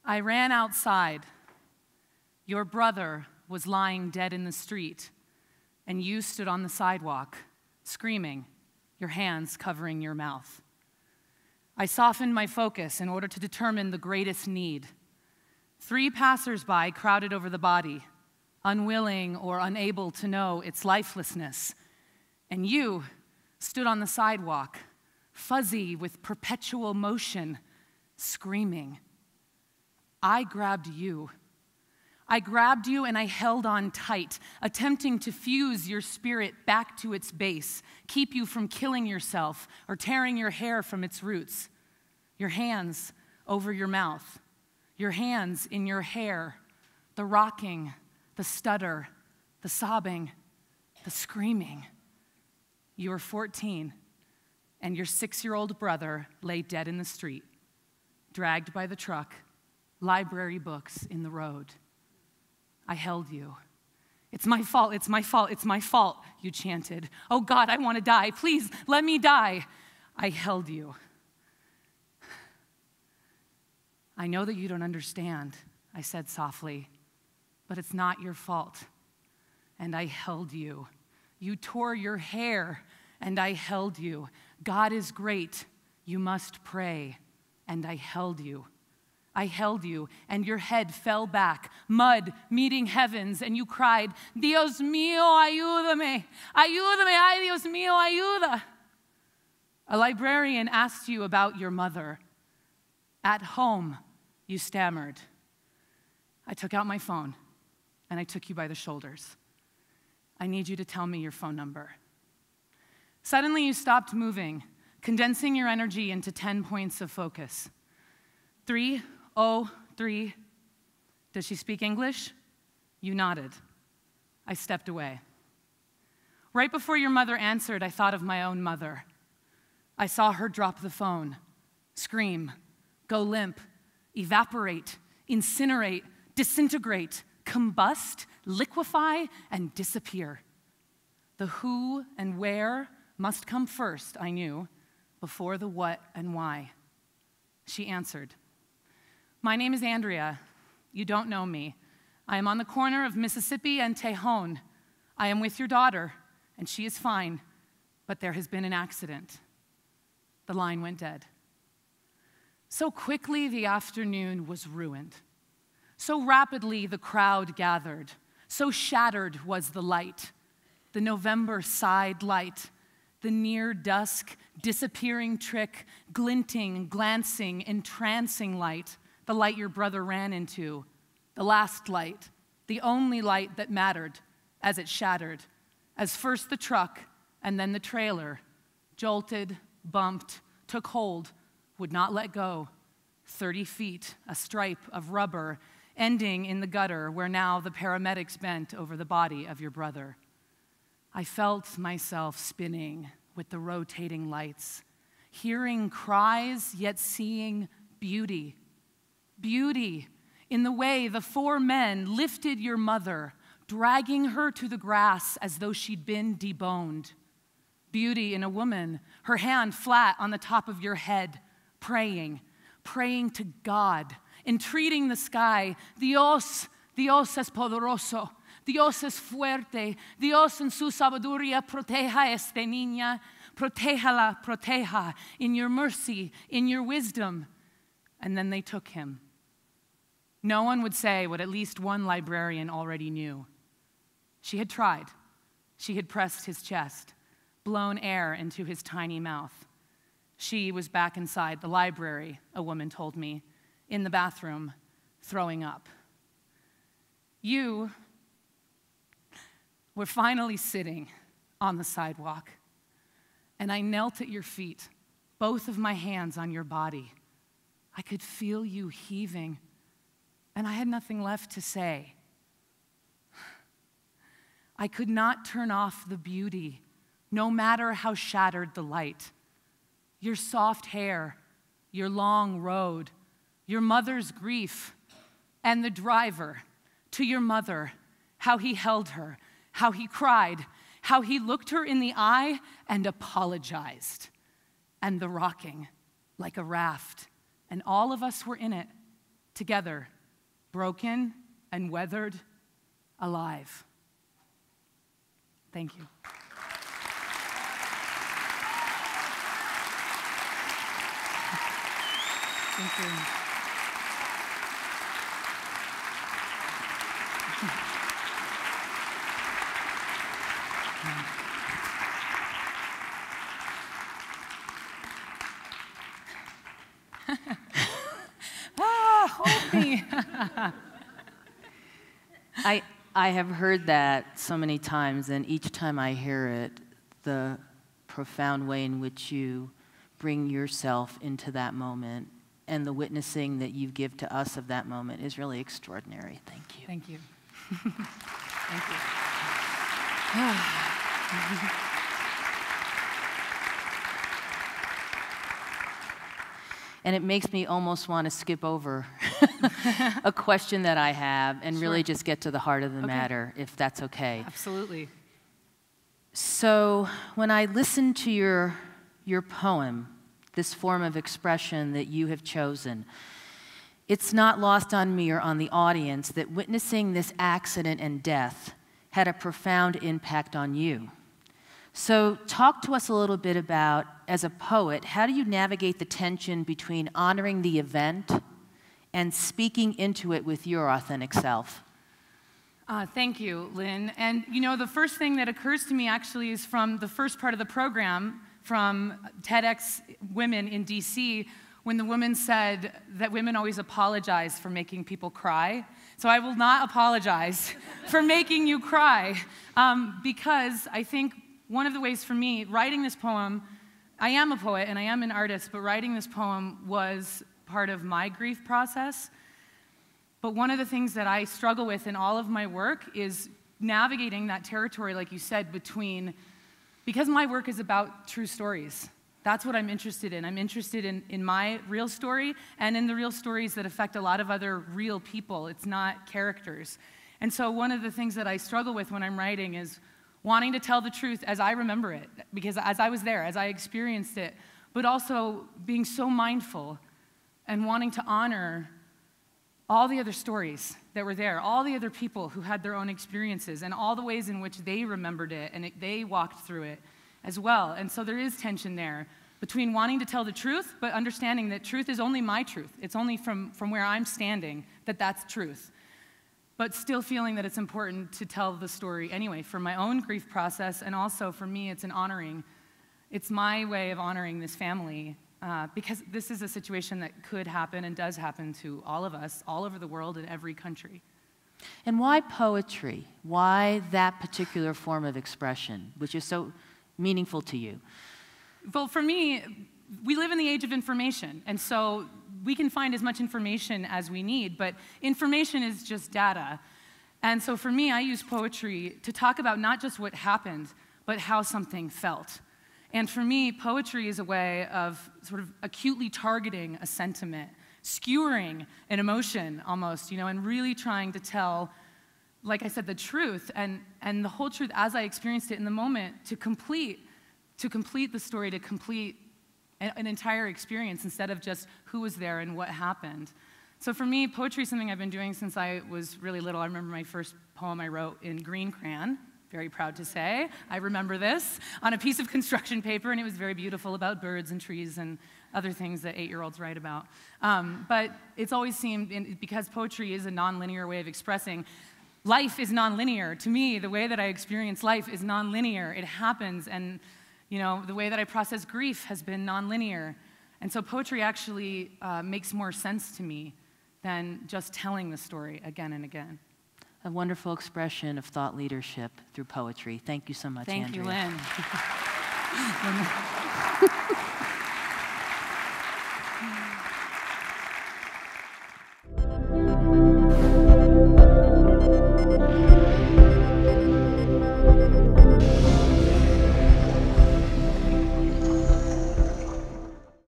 I ran outside. Your brother was lying dead in the street, and you stood on the sidewalk, screaming, your hands covering your mouth. I softened my focus in order to determine the greatest need. 3 passersby crowded over the body, unwilling or unable to know its lifelessness, and you stood on the sidewalk, fuzzy with perpetual motion, screaming. I grabbed you. I grabbed you and I held on tight, attempting to fuse your spirit back to its base, keep you from killing yourself or tearing your hair from its roots. Your hands over your mouth, your hands in your hair, the rocking, the stutter, the sobbing, the screaming. You were 14, and your 6-year-old brother lay dead in the street, dragged by the truck, library books in the road. I held you. It's my fault, it's my fault, it's my fault, you chanted. Oh God, I want to die. Please, let me die. I held you. I know that you don't understand, I said softly, but it's not your fault. And I held you. You tore your hair, and I held you. God is great. You must pray. And I held you. I held you, and your head fell back, mud meeting heavens, and you cried, Dios mío, ayúdame, ayúdame, ay Dios mío, ayuda. A librarian asked you about your mother. At home, you stammered. I took out my phone, and I took you by the shoulders. I need you to tell me your phone number. Suddenly, you stopped moving, condensing your energy into 10 points of focus. 303. Does she speak English? You nodded. I stepped away. Right before your mother answered, I thought of my own mother. I saw her drop the phone, scream, go limp, evaporate, incinerate, disintegrate, combust, liquefy, and disappear. The who and where must come first, I knew, before the what and why. She answered, my name is Andrea. You don't know me. I am on the corner of Mississippi and Tejon. I am with your daughter, and she is fine, but there has been an accident. The line went dead. So quickly the afternoon was ruined. So rapidly the crowd gathered. So shattered was the light. The November side light, the near dusk, disappearing trick, glinting, glancing, entrancing light, the light your brother ran into, the last light, the only light that mattered as it shattered, as first the truck and then the trailer jolted, bumped, took hold, would not let go. 30 feet, a stripe of rubber, ending in the gutter where now the paramedics bent over the body of your brother. I felt myself spinning with the rotating lights, hearing cries, yet seeing beauty. Beauty in the way the 4 men lifted your mother, dragging her to the grass as though she'd been deboned. Beauty in a woman, her hand flat on the top of your head, praying to God, entreating the sky, Dios es poderoso, Dios es fuerte, Dios en su sabiduría proteja esta niña, protéjala, proteja, in your mercy, in your wisdom. And then they took him. No one would say what at least one librarian already knew. She had tried. She had pressed his chest, blown air into his tiny mouth. She was back inside the library, a woman told me, in the bathroom, throwing up. You were finally sitting on the sidewalk, and I knelt at your feet, both of my hands on your body. I could feel you heaving, and I had nothing left to say. I could not turn off the beauty, no matter how shattered the light. Your soft hair, your long road, your mother's grief, and the driver to your mother, how he held her, how he cried, how he looked her in the eye and apologized, and the rocking like a raft, and all of us were in it together, broken and weathered, alive. Thank you. Thank you. Hold me. I have heard that so many times, and each time I hear it, the profound way in which you bring yourself into that moment and the witnessing that you give to us of that moment is really extraordinary. Thank you. Thank you. Thank you. And it makes me almost want to skip over a question that I have and really just get to the heart of the matter, if that's okay. Absolutely. So when I listen to your poem, this form of expression that you have chosen, it's not lost on me or on the audience that witnessing this accident and death had a profound impact on you. So talk to us a little bit about, as a poet, how do you navigate the tension between honoring the event and speaking into it with your authentic self? Thank you, Lynn. And you know, the first thing that occurs to me actually is from the first part of the program from TEDx Women in DC, when the woman said that women always apologize for making people cry. So I will not apologize for making you cry, because I think one of the ways for me, writing this poem, I am a poet and I am an artist, but writing this poem was part of my grief process. But one of the things that I struggle with in all of my work is navigating that territory, like you said, because my work is about true stories. That's what I'm interested in. I'm interested in my real story and in the real stories that affect a lot of other real people. It's not characters. And so one of the things that I struggle with when I'm writing is wanting to tell the truth as I remember it, because as I was there, as I experienced it, but also being so mindful and wanting to honor all the other stories that were there, all the other people who had their own experiences, and all the ways in which they remembered it and they walked through it as well. And so there is tension there between wanting to tell the truth, but understanding that truth is only my truth. It's only from where I'm standing that that's truth. But still feeling that it's important to tell the story anyway for my own grief process, and also for me, it's it's my way of honoring this family, because this is a situation that could happen and does happen to all of us, all over the world, in every country. And why poetry? Why that particular form of expression, which is so meaningful to you? Well, for me, we live in the age of information, and so we can find as much information as we need, but information is just data. And so for me, I use poetry to talk about not just what happened, but how something felt. And for me, poetry is a way of sort of acutely targeting a sentiment, skewering an emotion almost, and really trying to tell, like I said, the truth and the whole truth as I experienced it in the moment to complete the story, to complete an entire experience instead of just who was there and what happened. So for me, poetry is something I've been doing since I was really little. I remember my first poem I wrote in green crayon, very proud to say. I remember this on a piece of construction paper, and it was very beautiful, about birds and trees and other things that 8-year-olds write about. But it's always seemed, because poetry is a nonlinear way of expressing, life is nonlinear. To me, the way that I experience life is nonlinear. It happens, and the way that I process grief has been nonlinear. And so poetry actually makes more sense to me than just telling the story again and again. A wonderful expression of thought leadership through poetry. Thank you so much, Andrea. Thank you, Lynn.